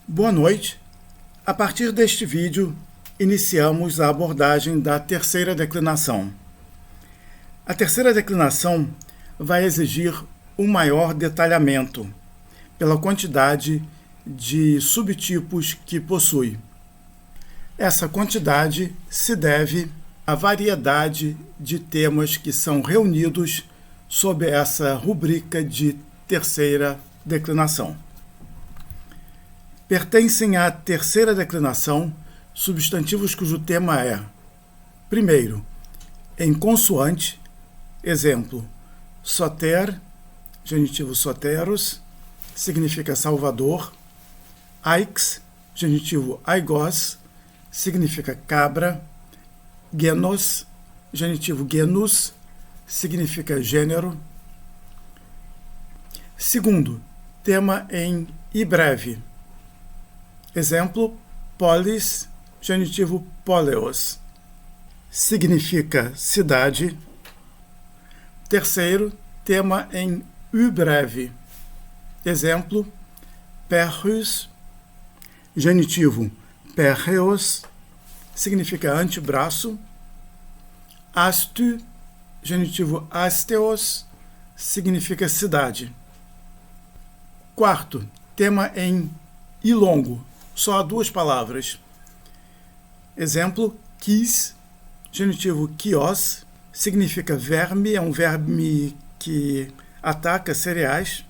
Boa noite. A partir deste vídeo, iniciamos a abordagem da terceira declinação. A terceira declinação vai exigir um maior detalhamento, pela quantidade de subtipos que possui. Essa quantidade se deve à variedade de temas que são reunidos sob essa rubrica de terceira declinação. Pertencem à terceira declinação substantivos cujo tema é: primeiro, em consoante, exemplo, soter, genitivo soteros, significa Salvador; aix, genitivo aigos, significa cabra; genos, genitivo genus, significa gênero. Segundo, tema em e breve, exemplo, polis, genitivo poleos, significa cidade. Terceiro, tema em u breve, exemplo, perrus, genitivo perreos, significa antebraço. Astu, genitivo asteos, significa cidade. Quarto, tema em i longo, só há duas palavras. Exemplo, quis, genitivo quios, significa verme, é um verme que ataca cereais.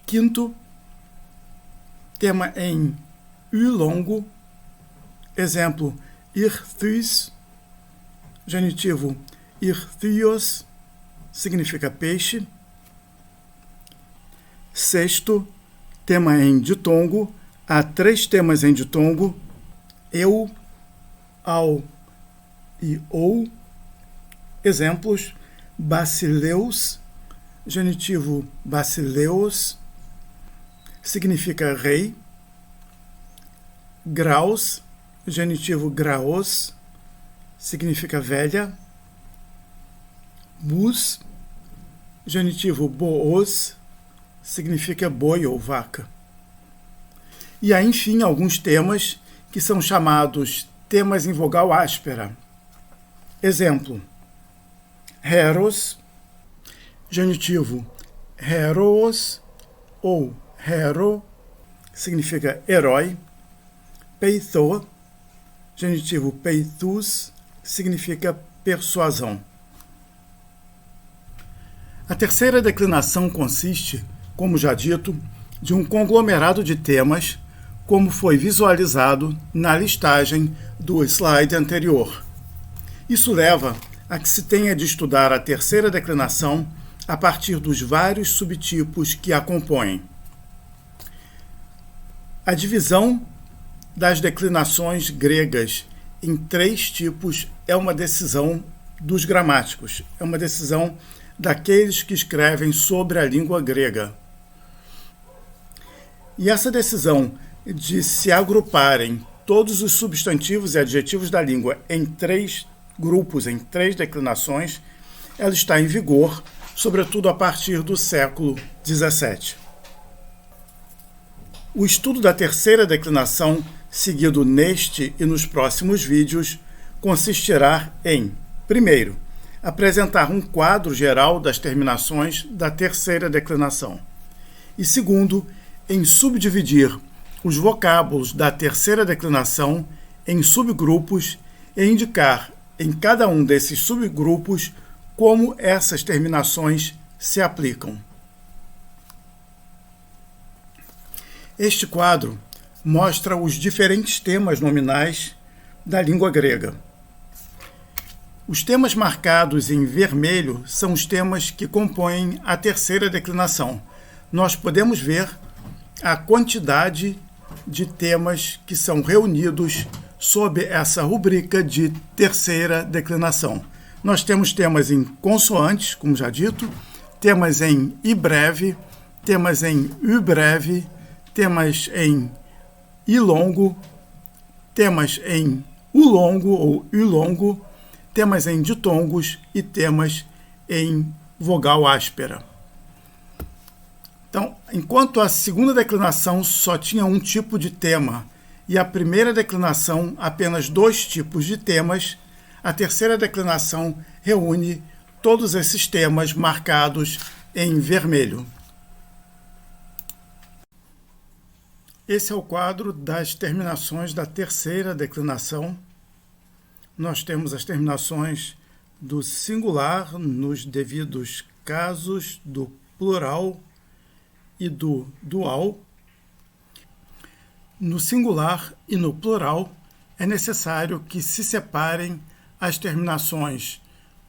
Quinto, tema em u longo, exemplo, irthus, genitivo irthios, significa peixe. Sexto, tema em ditongo, há três temas em ditongo: eu, ao e ou. Exemplos, basileus, genitivo basileus, significa rei. Graus, genitivo graos, significa velha. Bus, genitivo boos, significa boi ou vaca. E há, enfim, alguns temas que são chamados temas em vogal áspera. Exemplo, heros, genitivo heros ou hero, significa herói. Peitho, genitivo peithus, significa persuasão. A terceira declinação consiste, como já dito, de um conglomerado de temas, como foi visualizado na listagem do slide anterior. Isso leva a que se tenha de estudar a terceira declinação a partir dos vários subtipos que a compõem. A divisão das declinações gregas em três tipos é uma decisão dos gramáticos, é uma decisão daqueles que escrevem sobre a língua grega. E essa decisão de se agruparem todos os substantivos e adjetivos da língua em três grupos, em três declinações, ela está em vigor, sobretudo a partir do século XVII. O estudo da terceira declinação, seguido neste e nos próximos vídeos, consistirá em, primeiro, apresentar um quadro geral das terminações da terceira declinação. E segundo, em subdividir os vocábulos da terceira declinação em subgrupos e indicar em cada um desses subgrupos como essas terminações se aplicam. Este quadro mostra os diferentes temas nominais da língua grega. Os temas marcados em vermelho são os temas que compõem a terceira declinação. Nós podemos ver a quantidade de temas que são reunidos sob essa rubrica de terceira declinação. Nós temos temas em consoantes, como já dito, temas em i breve, temas em u breve, temas em i longo, temas em u longo ou u longo, temas em ditongos e temas em vogal áspera. Então, Enquanto a segunda declinação só tinha um tipo de tema e a primeira declinação apenas 2 tipos de temas, a terceira declinação reúne todos esses temas marcados em vermelho. Esse é o quadro das terminações da terceira declinação. Nós temos as terminações do singular nos devidos casos, do plural e do dual. No singular e no plural, é necessário que se separem as terminações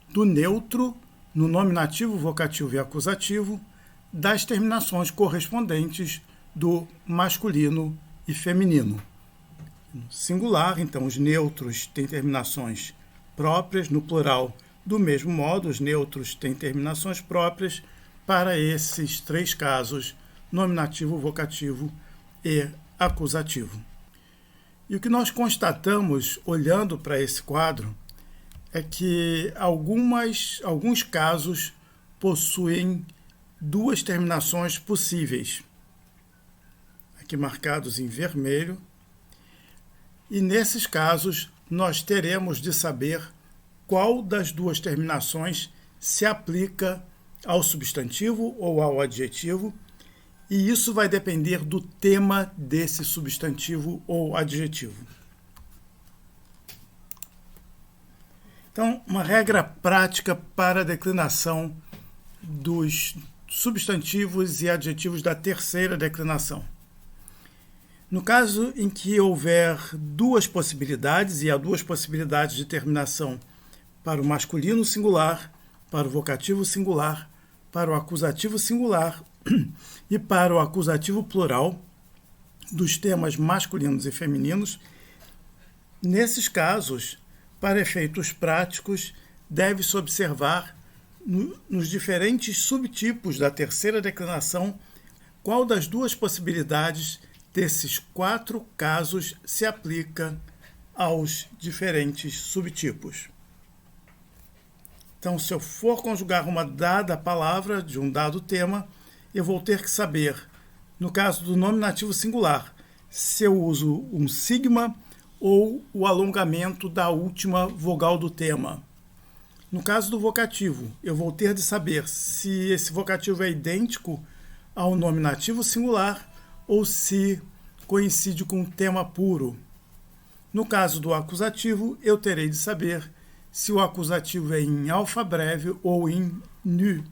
do neutro, no nominativo, vocativo e acusativo, das terminações correspondentes do masculino e feminino. No singular, então, os neutros têm terminações próprias, no plural, do mesmo modo, os neutros têm terminações próprias para esses 3 casos, nominativo, vocativo e acusativo. E o que nós constatamos, olhando para esse quadro, é que alguns casos possuem 2 terminações possíveis, aqui marcados em vermelho, e nesses casos nós teremos de saber qual das 2 terminações se aplica ao substantivo ou ao adjetivo, e isso vai depender do tema desse substantivo ou adjetivo. Então, uma regra prática para a declinação dos substantivos e adjetivos da terceira declinação. No caso em que houver 2 possibilidades, e há 2 possibilidades de terminação para o masculino singular, para o vocativo singular, para o acusativo singular e para o acusativo plural dos temas masculinos e femininos, nesses casos, para efeitos práticos, deve-se observar nos diferentes subtipos da terceira declinação qual das 2 possibilidades desses 4 casos se aplica aos diferentes subtipos. Então, se eu for conjugar uma dada palavra de um dado tema, eu vou ter que saber, no caso do nominativo singular, se eu uso um sigma ou o alongamento da última vogal do tema. No caso do vocativo, eu vou ter de saber se esse vocativo é idêntico ao nominativo singular ou se coincide com o tema puro. No caso do acusativo, eu terei de saber se o acusativo é em alfa breve ou em nu.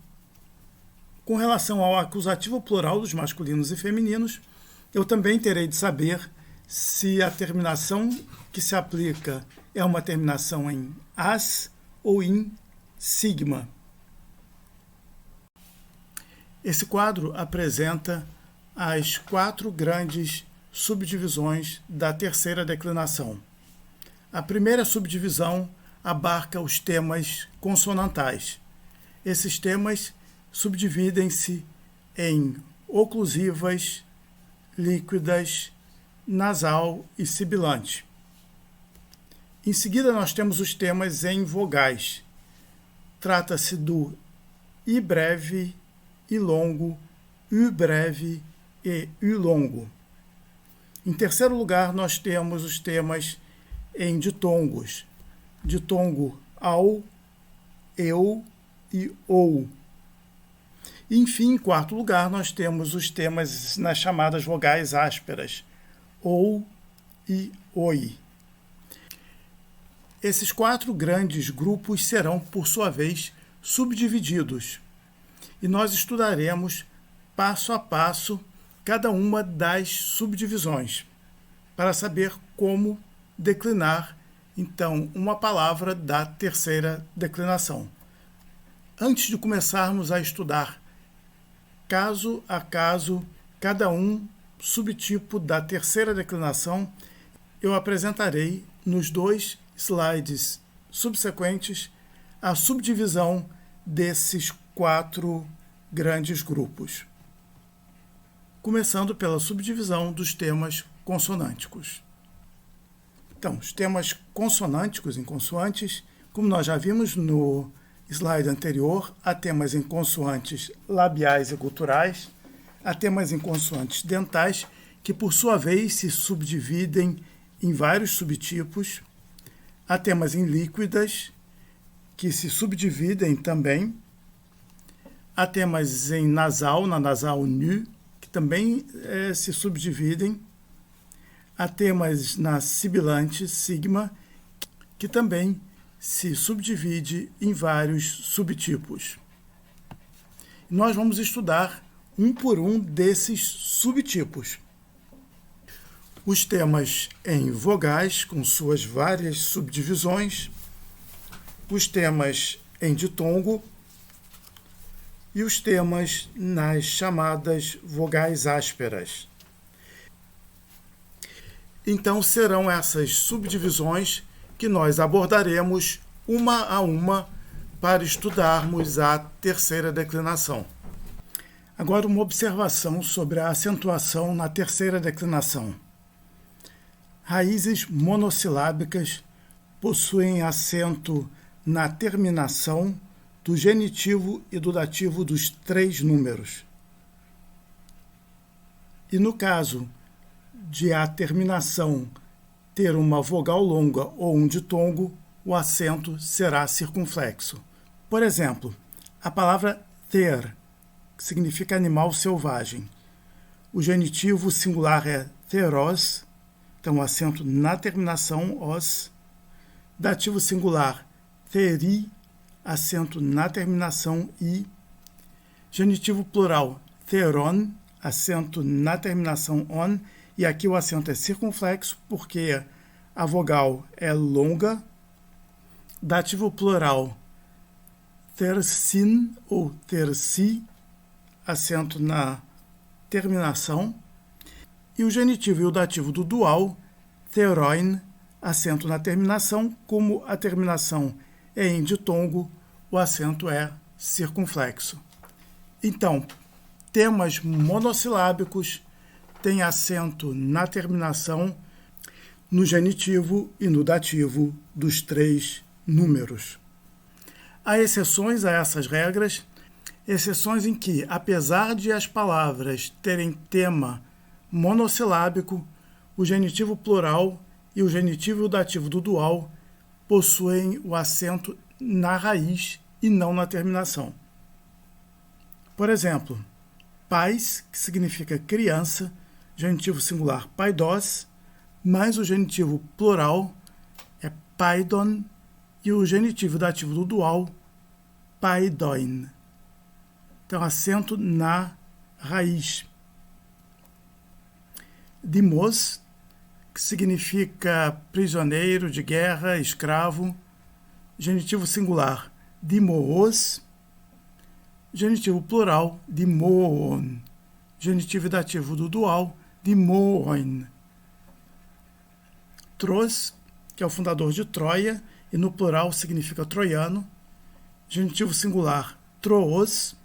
Com relação ao acusativo plural dos masculinos e femininos, eu também terei de saber se a terminação que se aplica é uma terminação em as ou em sigma. Esse quadro apresenta as 4 grandes subdivisões da terceira declinação. A primeira subdivisão abarca os temas consonantais. Esses temas subdividem-se em oclusivas, líquidas, nasal e sibilante. Em seguida, nós temos os temas em vogais. Trata-se do I breve, I longo, U breve e U longo. Em terceiro lugar, nós temos os temas em ditongos. Ditongo ao, eu e ou. E, enfim, em quarto lugar, nós temos os temas nas chamadas vogais ásperas, ou e oi. Esses 4 grandes grupos serão, por sua vez, subdivididos. E nós estudaremos, passo a passo, cada uma das subdivisões, para saber como declinar, então, uma palavra da terceira declinação. Antes de começarmos a estudar, caso a caso, cada um subtipo da terceira declinação, eu apresentarei nos 2 slides subsequentes a subdivisão desses 4 grandes grupos. Começando pela subdivisão dos temas consonânticos. Então, os temas consonânticos em consoantes, como nós já vimos no slide anterior, há temas em consoantes labiais e guturais, há temas em consoantes dentais, que por sua vez se subdividem em vários subtipos. Há temas em líquidas, que se subdividem também. Há temas em nasal, na nasal nu, que também se subdividem. Há temas na sibilante, sigma, que também se subdivide em vários subtipos. Nós vamos estudar um por um desses subtipos. Os temas em vogais, com suas várias subdivisões, os temas em ditongo e os temas nas chamadas vogais ásperas. Então, serão essas subdivisões que nós abordaremos uma a uma para estudarmos a terceira declinação. Agora, uma observação sobre a acentuação na terceira declinação. Raízes monossilábicas possuem acento na terminação do genitivo e do dativo dos 3 números. E no caso de a terminação ter uma vogal longa ou um ditongo, o acento será circunflexo. Por exemplo, a palavra ter, que significa animal selvagem. O genitivo singular é theros, então o acento na terminação os. Dativo singular theri, acento na terminação i. Genitivo plural theron, acento na terminação on. E aqui o acento é circunflexo porque a vogal é longa. Dativo plural tersin ou terci, acento na terminação. E o genitivo e o dativo do dual, theroin, acento na terminação. Como a terminação é em ditongo, o acento é circunflexo. Então, temas monossilábicos têm acento na terminação, no genitivo e no dativo dos 3 números. Há exceções a essas regras, exceções em que, apesar de as palavras terem tema monossilábico, o genitivo plural e o genitivo e o dativo do dual possuem o acento na raiz e não na terminação. Por exemplo, pais, que significa criança, genitivo singular paidos, mais o genitivo plural é paidon e o genitivo e dativo do dual paidoin. Então, acento na raiz. Dimos, que significa prisioneiro de guerra, escravo, genitivo singular dimoos, genitivo plural dimoon, genitivo e dativo do dual dimoin. Tros, que é o fundador de Troia, e no plural significa troiano, genitivo singular troos,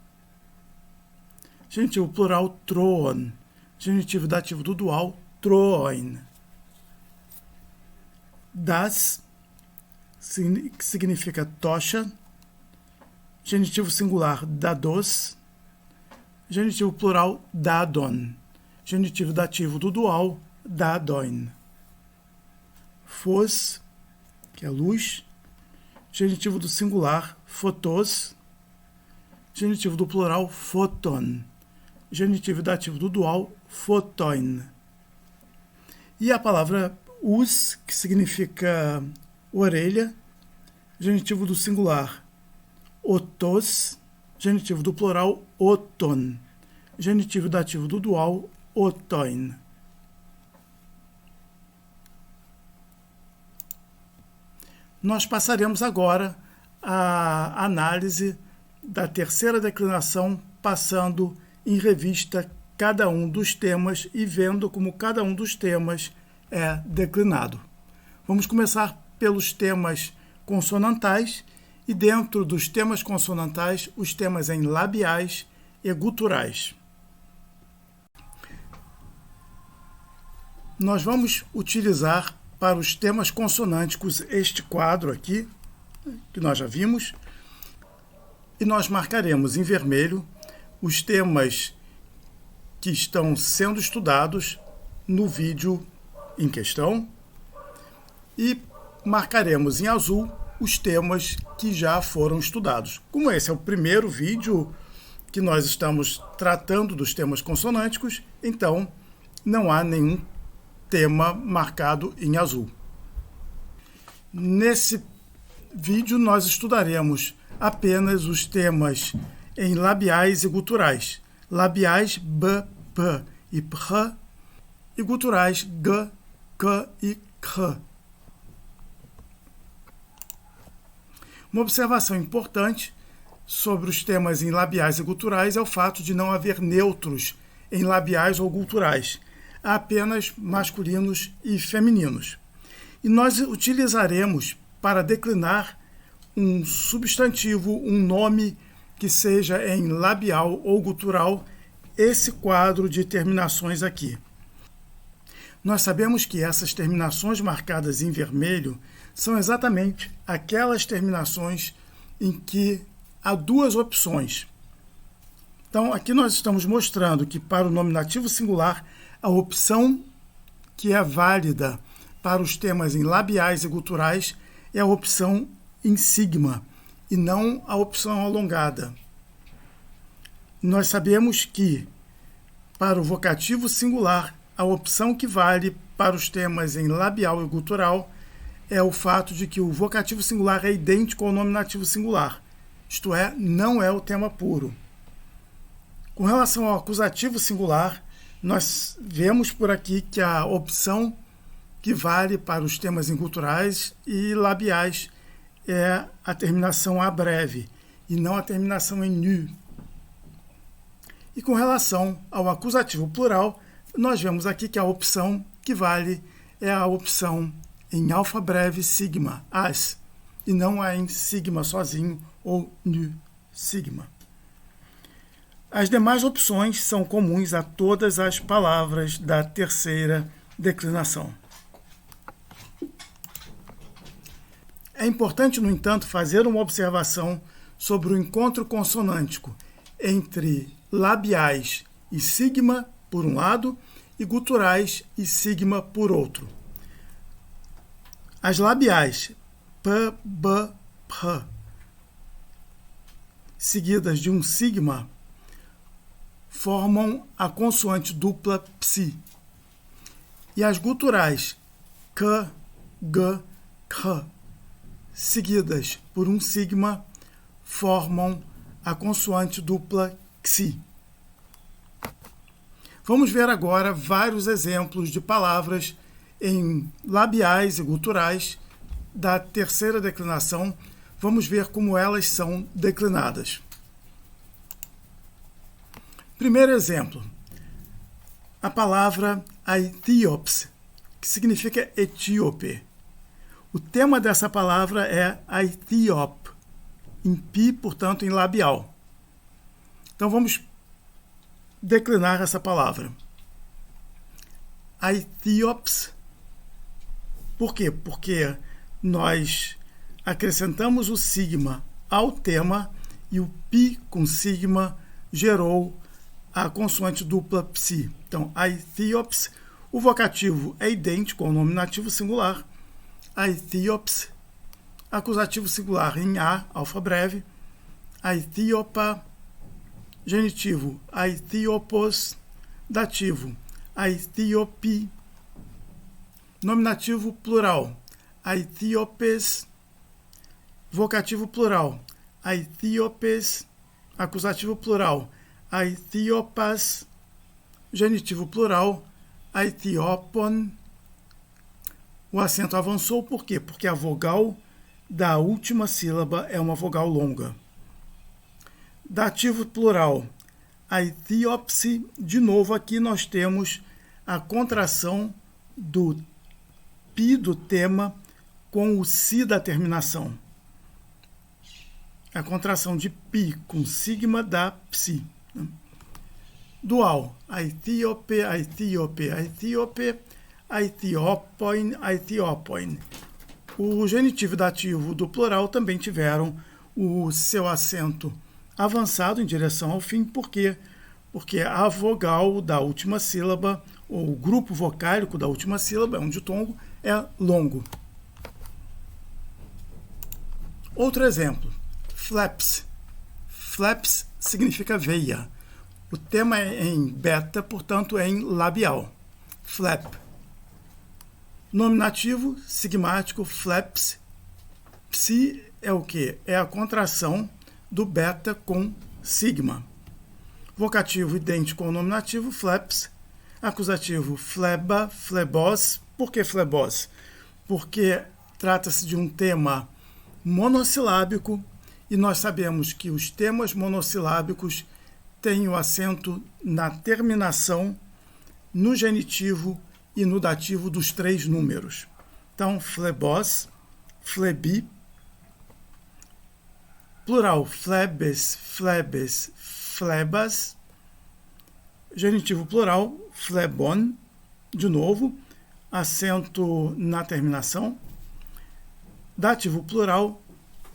genitivo plural troon, genitivo e dativo do dual troin. Das, que significa tocha, genitivo singular dados, genitivo plural dadon, genitivo e dativo do dual dadoin. Fos, que é luz, genitivo do singular fotos, genitivo do plural photon, genitivo e dativo do dual photoin. E a palavra us, que significa orelha, genitivo do singular otos, genitivo do plural oton, genitivo e dativo do dual otoin. Nós passaremos agora à análise da terceira declinação, passando em revista cada um dos temas e vendo como cada um dos temas é declinado. Vamos começar pelos temas consonantais e, dentro dos temas consonantais, os temas em labiais e guturais. Nós vamos utilizar para os temas consonânticos este quadro aqui, que nós já vimos, e nós marcaremos em vermelho os temas que estão sendo estudados no vídeo em questão e marcaremos em azul os temas que já foram estudados. Como esse é o primeiro vídeo que nós estamos tratando dos temas consonânticos, então não há nenhum tema marcado em azul. Nesse vídeo nós estudaremos apenas os temas em labiais e guturais. Labiais b, p e pr e guturais g, k e kr. Uma observação importante sobre os temas em labiais e guturais é o fato de não haver neutros em labiais ou guturais. Há apenas masculinos e femininos. E nós utilizaremos para declinar um substantivo, um nome que seja em labial ou gutural, esse quadro de terminações aqui. Nós sabemos que essas terminações marcadas em vermelho são exatamente aquelas terminações em que há duas opções. Então, aqui nós estamos mostrando que para o nominativo singular, a opção que é válida para os temas em labiais e guturais é a opção em sigma e não a opção alongada. Nós sabemos que para o vocativo singular, a opção que vale para os temas em labial e gutural é o fato de que o vocativo singular é idêntico ao nominativo singular, isto é, não é o tema puro. Com relação ao acusativo singular, nós vemos por aqui que a opção que vale para os temas em guturais e labiais é a terminação a breve e não a terminação em nu. E com relação ao acusativo plural, nós vemos aqui que a opção que vale é a opção em alfa breve sigma, as, e não a em sigma sozinho ou nu sigma. As demais opções são comuns a todas as palavras da terceira declinação. É importante, no entanto, fazer uma observação sobre o encontro consonântico entre labiais e sigma, por um lado, e guturais e sigma, por outro. As labiais p, b, p, seguidas de um sigma, formam a consoante dupla psi. E as guturais k, g, k, seguidas por um sigma, formam a consoante dupla xi. Vamos ver agora vários exemplos de palavras em labiais e guturais da terceira declinação. Vamos ver como elas são declinadas. Primeiro exemplo, a palavra aethiops, que significa etíope. O tema dessa palavra é aethiop, em pi, portanto, em labial. Então vamos declinar essa palavra. Aethiops. Por quê? Porque nós acrescentamos o sigma ao tema e o pi com sigma gerou a consoante dupla psi. Então, aethiops, o vocativo é idêntico ao nominativo singular. Aethiops, acusativo singular em a, alfa breve. Aethiopa, genitivo, aethiopos, dativo, aethiopi, nominativo plural, aethiopes, vocativo plural, aethiopes, acusativo plural, aethiopas, genitivo plural, aethiopon. O acento avançou por quê? Porque a vogal da última sílaba é uma vogal longa. Dativo plural, aethiopse. De novo, aqui nós temos a contração do pi do tema com o si da terminação. A contração de pi com sigma da psi. Dual, aethiope, aethiope, aethiope, aethiopoin, aethiopoin. O genitivo e dativo do plural também tiveram o seu acento avançado em direção ao fim, porque porque a vogal da última sílaba, ou o grupo vocálico da última sílaba, é um ditongo, é longo. Outro exemplo, flaps. Flaps significa veia. O tema é em beta, portanto é em labial. Flap. Nominativo, sigmático, flaps. Psi é o quê? É a contração do beta com sigma. Vocativo idêntico ao nominativo, flaps. Acusativo, fleba, flebos. Por que flebos? Porque trata-se de um tema monossilábico e nós sabemos que os temas monossilábicos têm o acento na terminação, no genitivo e no dativo dos 3 números. Então, flebos, flebi, plural, flebes, flebes, flebas, genitivo plural, flebon, de novo, acento na terminação, dativo plural,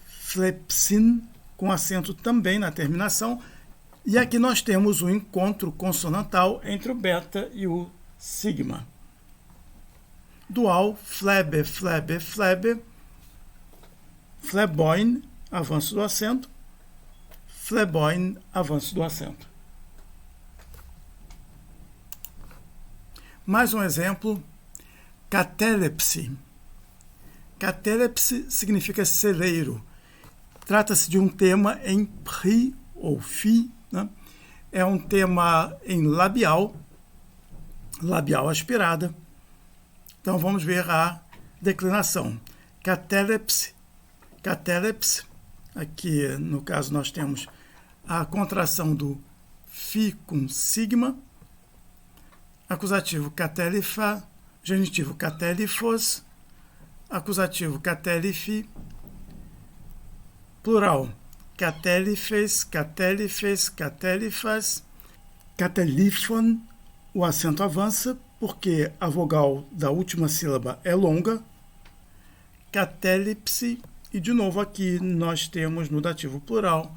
flepsin, com acento também na terminação, e aqui nós temos o encontro consonantal entre o beta e o sigma. Dual, flebe, flebe, flebe, fleboin, avanço do acento, fleboin, avanço do acento. Mais um exemplo, catelepse. Catelepse significa celeiro. Trata-se de um tema em pri ou fi, né? É um tema em labial, labial aspirada. Então vamos ver a declinação. Catelepse, catelepse. Aqui no caso nós temos a contração do fi com sigma. Acusativo catelifa, genitivo catelifos, acusativo catelifi, plural catelifes, catelifes, catelifas, catelifon, o acento avança porque a vogal da última sílaba é longa, catelipse, e de novo aqui nós temos no dativo plural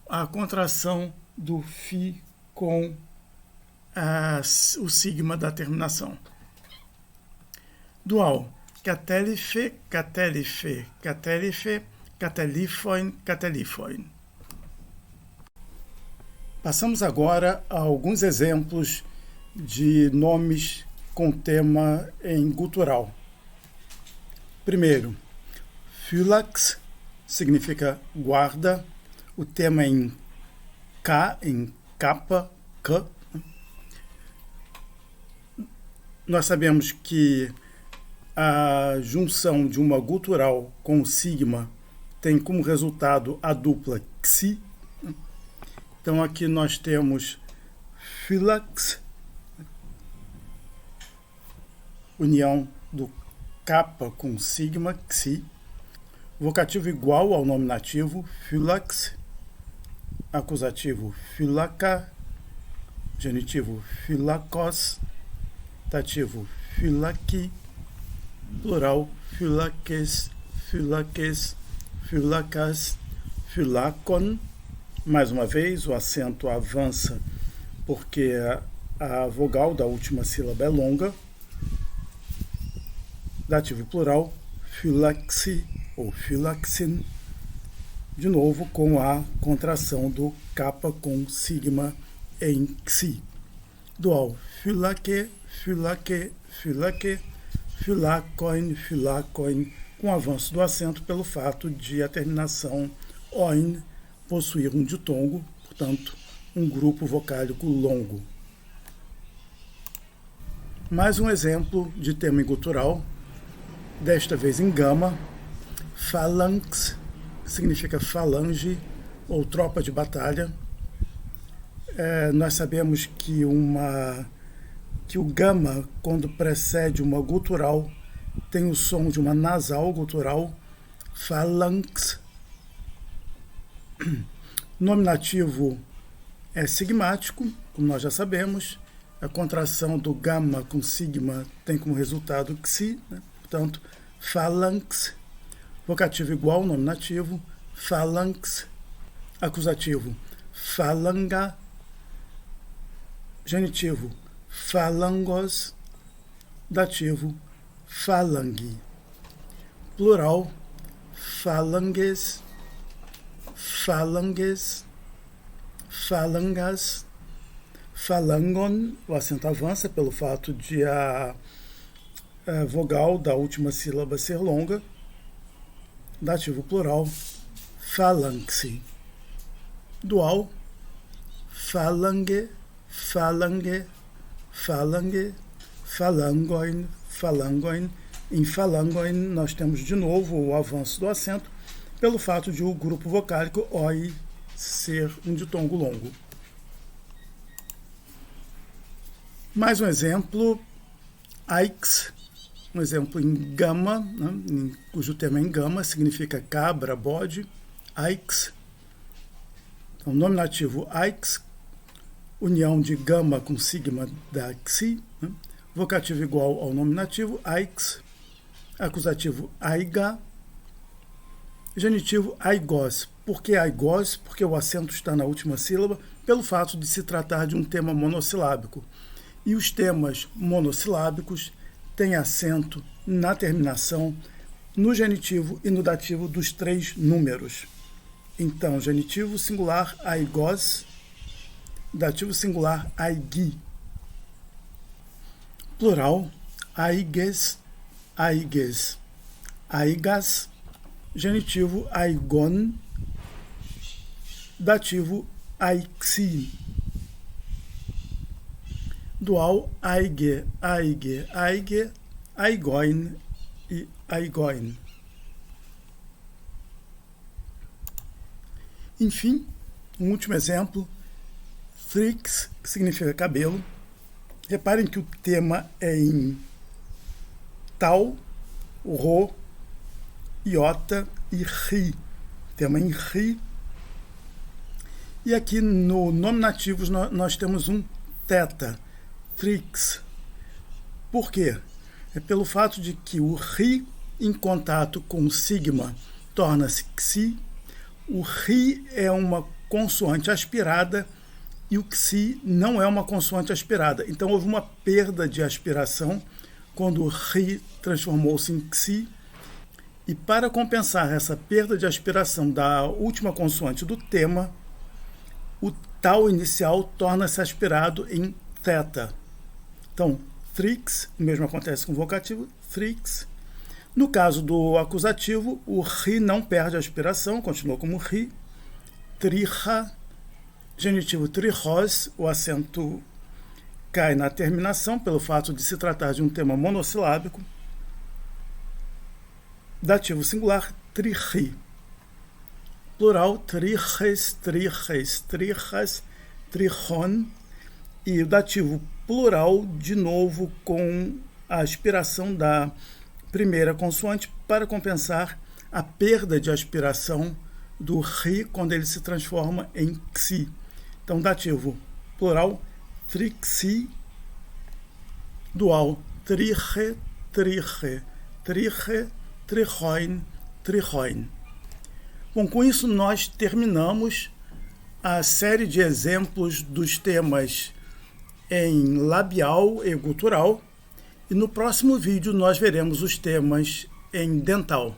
a contração do fi com o sigma da terminação. Dual, catelife, catelife, catelife, catelifoin, catelifoin. Passamos agora a alguns exemplos de nomes com tema em gutural. Primeiro, phylax significa guarda, o tema em K, em capa, K. Nós sabemos que a junção de uma gutural com o sigma tem como resultado a dupla xi. Então aqui nós temos phylax, união do capa com sigma, xi. Vocativo igual ao nominativo, phylax. Acusativo, phylaca. Genitivo, phylakos. Dativo, phylaki. Plural, phylakes, phylakes, phylacas, phylakon. Mais uma vez, o acento avança porque a vogal da última sílaba é longa. Dativo plural, phylaxi ou phylaxin. De novo, com a contração do capa com sigma em xi. Dual, phylaque, phylaque, phylaque, phylacoin, phylacoin, com avanço do acento pelo fato de a terminação oin possuir um ditongo, portanto, um grupo vocálico longo. Mais um exemplo de tema gutural, desta vez em gama, phalanx, significa falange ou tropa de batalha. Nós sabemos que o gama, quando precede uma gutural, tem o som de uma nasal gutural, phalanx. Nominativo é sigmático, como nós já sabemos. A contração do gama com sigma tem como resultado xi, né? Portanto, phalanx. Vocativo igual ao nominativo, phalanx. Acusativo, phalanga. genitivo phalangos, dativo phalange, plural phalanges, phalanges, phalangas, phalangon, o acento avança pelo fato de a vogal da última sílaba ser longa, dativo plural phalanxe, dual phalange, phalange, phalange, phalangoin, phalangoin. Em phalangoin nós temos de novo o avanço do acento pelo fato de o grupo vocálico oi ser um ditongo longo. Mais um exemplo, aix, um exemplo em gama, né, cujo termo é em gama, significa cabra, bode, aix. Então, nominativo aix, união de gama com sigma da xi, né, vocativo igual ao nominativo aix, acusativo aiga, genitivo aigos. Por que aigos? Porque o acento está na última sílaba, pelo fato de se tratar de um tema monossilábico. E os temas monossilábicos têm acento na terminação, no genitivo e no dativo dos 3 números. Então, genitivo singular aigos, dativo singular aigi, plural aiges, aiges, aigas, genitivo aigon, dativo aixi, dual aige, aige, aige, aigoin e aigoin. Enfim, um último exemplo, thrix, que significa cabelo. Reparem que o tema é em tal, ro, iota e ri. Tema em ri. E aqui no nominativos nós temos um teta, thrix. Por quê? É pelo fato de que o ri em contato com o sigma torna-se xi. O ri é uma consoante aspirada e o xi não é uma consoante aspirada. Então houve uma perda de aspiração quando o ri transformou-se em xi. E para compensar essa perda de aspiração da última consoante do tema, o tal inicial torna-se aspirado em theta. Então, thrix, o mesmo acontece com o vocativo, thrix. No caso do acusativo, o ri não perde a aspiração, continua como ri. Tricha, genitivo trijos, o acento cai na terminação pelo fato de se tratar de um tema monossilábico. Dativo singular, trichi. Plural, triches, triches, trijas, trichon. E o dativo plural, de novo, com a aspiração da primeira consoante para compensar a perda de aspiração do ri quando ele se transforma em xi. Então, dativo plural, trixi, dual, triche, triche, triche, trichoin, trichoin. Bom, com isso nós terminamos a série de exemplos dos temas em labial e gutural, e no próximo vídeo nós veremos os temas em dental.